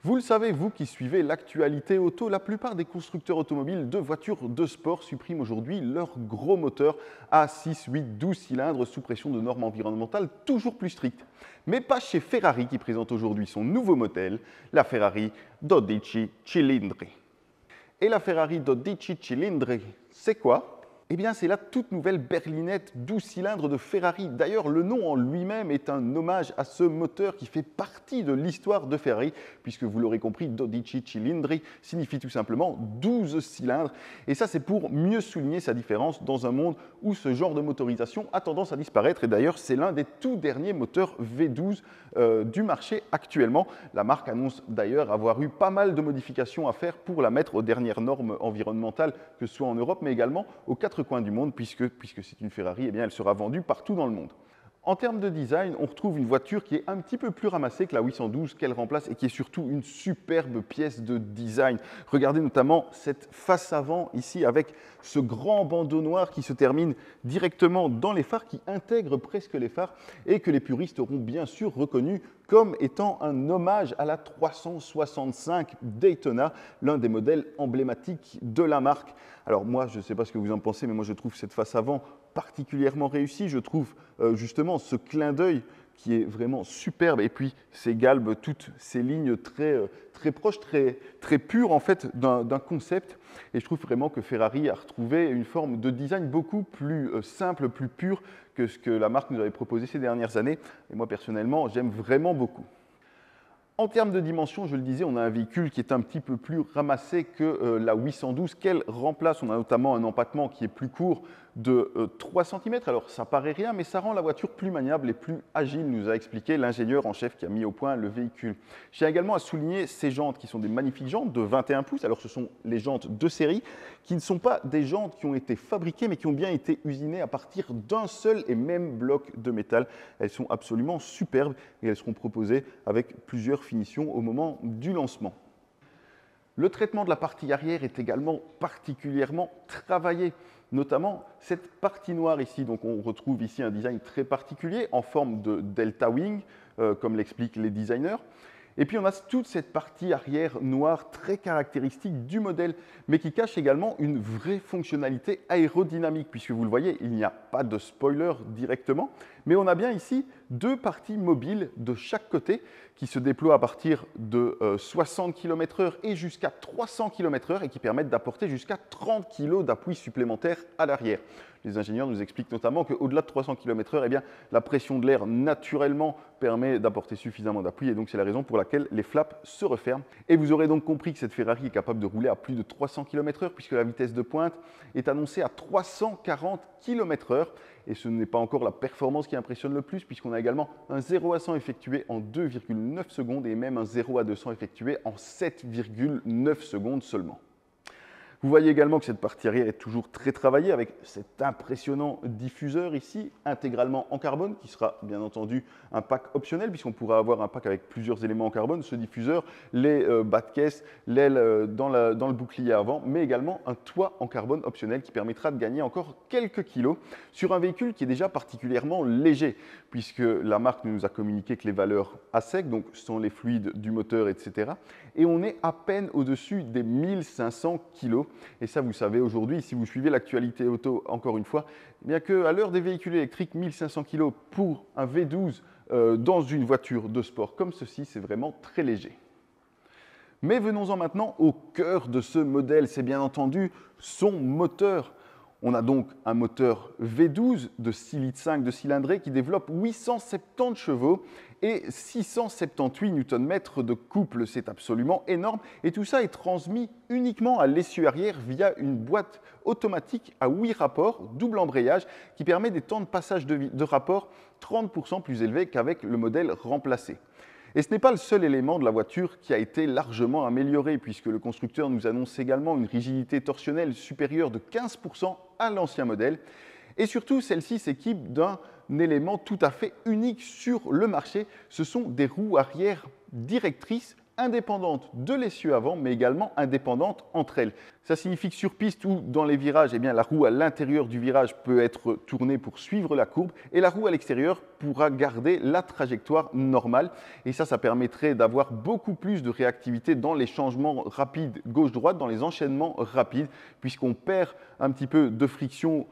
Vous le savez, vous qui suivez l'actualité auto, la plupart des constructeurs automobiles de voitures de sport suppriment aujourd'hui leur gros moteur à 6, 8, 12 cylindres sous pression de normes environnementales toujours plus strictes. Mais pas chez Ferrari qui présente aujourd'hui son nouveau modèle, la Ferrari 12 Cilindri. Et la Ferrari 12 Cilindri, c'est quoi ? Eh bien, c'est la toute nouvelle berlinette 12 cylindres de Ferrari. D'ailleurs, le nom en lui-même est un hommage à ce moteur qui fait partie de l'histoire de Ferrari, puisque vous l'aurez compris, 12 Cilindri signifie tout simplement 12 cylindres. Et ça, c'est pour mieux souligner sa différence dans un monde où ce genre de motorisation a tendance à disparaître. Et d'ailleurs, c'est l'un des tout derniers moteurs V12 du marché actuellement. La marque annonce d'ailleurs avoir eu pas mal de modifications à faire pour la mettre aux dernières normes environnementales, que ce soit en Europe, mais également aux quatre coins du monde, puisque c'est une Ferrari, eh bien, elle sera vendue partout dans le monde. En termes de design, on retrouve une voiture qui est un petit peu plus ramassée que la 812 qu'elle remplace et qui est surtout une superbe pièce de design. Regardez notamment cette face avant ici avec ce grand bandeau noir qui se termine directement dans les phares, qui intègre presque les phares et que les puristes auront bien sûr reconnu comme étant un hommage à la 365 Daytona, l'un des modèles emblématiques de la marque. Alors moi, je ne sais pas ce que vous en pensez, mais moi je trouve cette face avant particulièrement réussie. Je trouve justement ce clin d'œil qui est vraiment superbe, et puis ces galbes, toutes ces lignes très proches, très pures en fait d'un concept. Et je trouve vraiment que Ferrari a retrouvé une forme de design beaucoup plus simple, plus pure que ce que la marque nous avait proposé ces dernières années. Et moi personnellement, j'aime vraiment beaucoup. En termes de dimension, je le disais, on a un véhicule qui est un petit peu plus ramassé que la 812 qu'elle remplace. On a notamment un empattement qui est plus court de 3 cm. Alors ça paraît rien, mais ça rend la voiture plus maniable et plus agile, nous a expliqué l'ingénieur en chef qui a mis au point le véhicule. Je tiens également à souligner ces jantes qui sont des magnifiques jantes de 21 pouces. Alors ce sont les jantes de série qui ne sont pas des jantes qui ont été fabriquées, mais qui ont bien été usinées à partir d'un seul et même bloc de métal. Elles sont absolument superbes et elles seront proposées avec plusieurs finitions au moment du lancement. Le traitement de la partie arrière est également particulièrement travaillé, notamment cette partie noire ici. Donc on retrouve ici un design très particulier en forme de delta wing, comme l'expliquent les designers. Et puis on a toute cette partie arrière noire très caractéristique du modèle, mais qui cache également une vraie fonctionnalité aérodynamique, puisque vous le voyez, il n'y a pas de spoiler directement, mais on a bien ici deux parties mobiles de chaque côté qui se déploient à partir de 60 km/h et jusqu'à 300 km/h et qui permettent d'apporter jusqu'à 30 kg d'appui supplémentaire à l'arrière. Les ingénieurs nous expliquent notamment qu'au-delà de 300 km/h, eh bien, la pression de l'air naturellement permet d'apporter suffisamment d'appui, et donc c'est la raison pour laquelle les flaps se referment. Et vous aurez donc compris que cette Ferrari est capable de rouler à plus de 300 km/h puisque la vitesse de pointe est annoncée à 340 km/h. Et ce n'est pas encore la performance qui impressionne le plus, puisqu'on a également un 0 à 100 effectué en 2,9 secondes et même un 0 à 200 effectué en 7,9 secondes seulement. Vous voyez également que cette partie arrière est toujours très travaillée avec cet impressionnant diffuseur ici, intégralement en carbone, qui sera bien entendu un pack optionnel, puisqu'on pourra avoir un pack avec plusieurs éléments en carbone, ce diffuseur, les bas de caisse, l'aile dans le bouclier avant, mais également un toit en carbone optionnel qui permettra de gagner encore quelques kilos sur un véhicule qui est déjà particulièrement léger, puisque la marque nous a communiqué que les valeurs à sec, donc sont les fluides du moteur, etc. Et on est à peine au-dessus des 1500 kg. Et ça, vous savez aujourd'hui, si vous suivez l'actualité auto encore une fois, eh bien qu'à l'heure des véhicules électriques, 1500 kg pour un V12 dans une voiture de sport comme ceci, c'est vraiment très léger. Mais venons-en maintenant au cœur de ce modèle, c'est bien entendu son moteur. On a donc un moteur V12 de 6,5 litres de cylindrée qui développe 870 chevaux et 678 Nm de couple. C'est absolument énorme. Et tout ça est transmis uniquement à l'essieu arrière via une boîte automatique à 8 rapports, double embrayage, qui permet des temps de passage de rapport 30% plus élevés qu'avec le modèle remplacé. Et ce n'est pas le seul élément de la voiture qui a été largement amélioré, puisque le constructeur nous annonce également une rigidité torsionnelle supérieure de 15% à l'ancien modèle. Et surtout, celle-ci s'équipe d'un élément tout à fait unique sur le marché. Ce sont des roues arrière directrices indépendantes de l'essieu avant, mais également indépendantes entre elles. Ça signifie que sur piste ou dans les virages, eh bien, la roue à l'intérieur du virage peut être tournée pour suivre la courbe et la roue à l'extérieur pourra garder la trajectoire normale. Et ça permettrait d'avoir beaucoup plus de réactivité dans les changements rapides gauche-droite, dans les enchaînements rapides, puisqu'on perd un petit peu de friction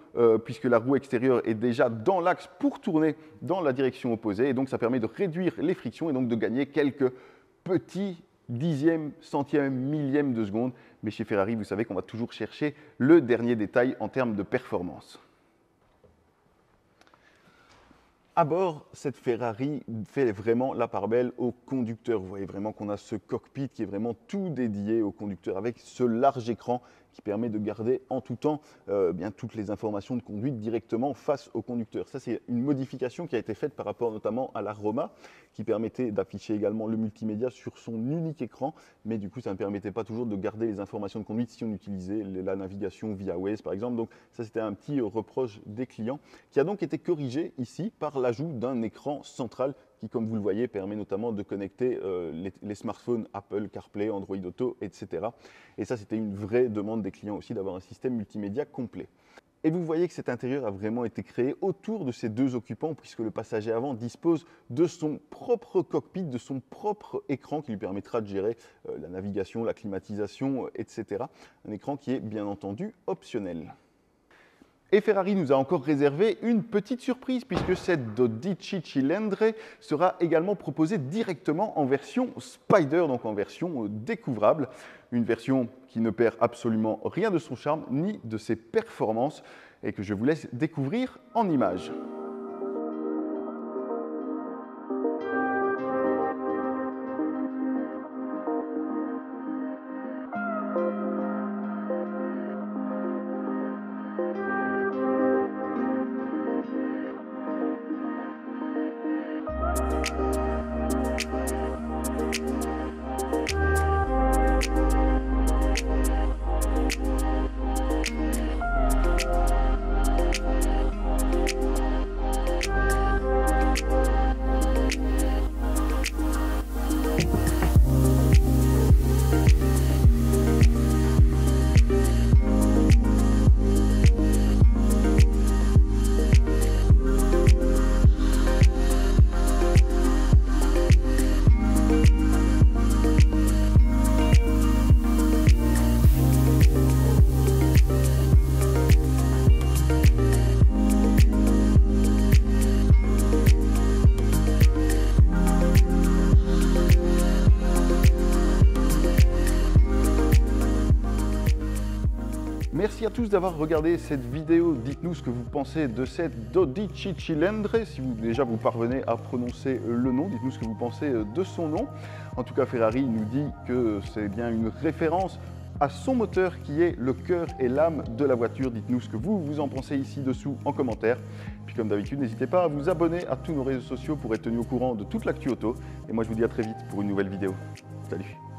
puisque la roue extérieure est déjà dans l'axe pour tourner dans la direction opposée. Et donc ça permet de réduire les frictions et donc de gagner quelques petits dixièmes, centièmes, millièmes de seconde. Mais chez Ferrari, vous savez qu'on va toujours chercher le dernier détail en termes de performance. À bord, cette Ferrari fait vraiment la part belle au conducteur. Vous voyez vraiment qu'on a ce cockpit qui est vraiment tout dédié au conducteur avec ce large écran qui permet de garder en tout temps bien toutes les informations de conduite directement face au conducteur. Ça, c'est une modification qui a été faite par rapport notamment à la Roma, qui permettait d'afficher également le multimédia sur son unique écran, mais du coup, ça ne permettait pas toujours de garder les informations de conduite si on utilisait la navigation via Waze, par exemple. Donc ça, c'était un petit reproche des clients, qui a donc été corrigé ici par l'ajout d'un écran central qui, comme vous le voyez, permet notamment de connecter les smartphones Apple CarPlay, Android Auto, etc. Et ça, c'était une vraie demande des clients aussi d'avoir un système multimédia complet. Et vous voyez que cet intérieur a vraiment été créé autour de ces deux occupants, puisque le passager avant dispose de son propre cockpit, de son propre écran qui lui permettra de gérer la navigation, la climatisation, etc. Un écran qui est bien entendu optionnel. Et Ferrari nous a encore réservé une petite surprise puisque cette 12 Cilindri sera également proposée directement en version Spider, donc en version découvrable. Une version qui ne perd absolument rien de son charme ni de ses performances et que je vous laisse découvrir en images. Merci à tous d'avoir regardé cette vidéo. Dites-nous ce que vous pensez de cette 12 Cilindri. Si vous parvenez à prononcer le nom, dites-nous ce que vous pensez de son nom. En tout cas, Ferrari nous dit que c'est bien une référence à son moteur qui est le cœur et l'âme de la voiture. Dites-nous ce que vous en pensez ici dessous en commentaire. Puis comme d'habitude, n'hésitez pas à vous abonner à tous nos réseaux sociaux pour être tenu au courant de toute l'actu auto. Et moi, je vous dis à très vite pour une nouvelle vidéo. Salut!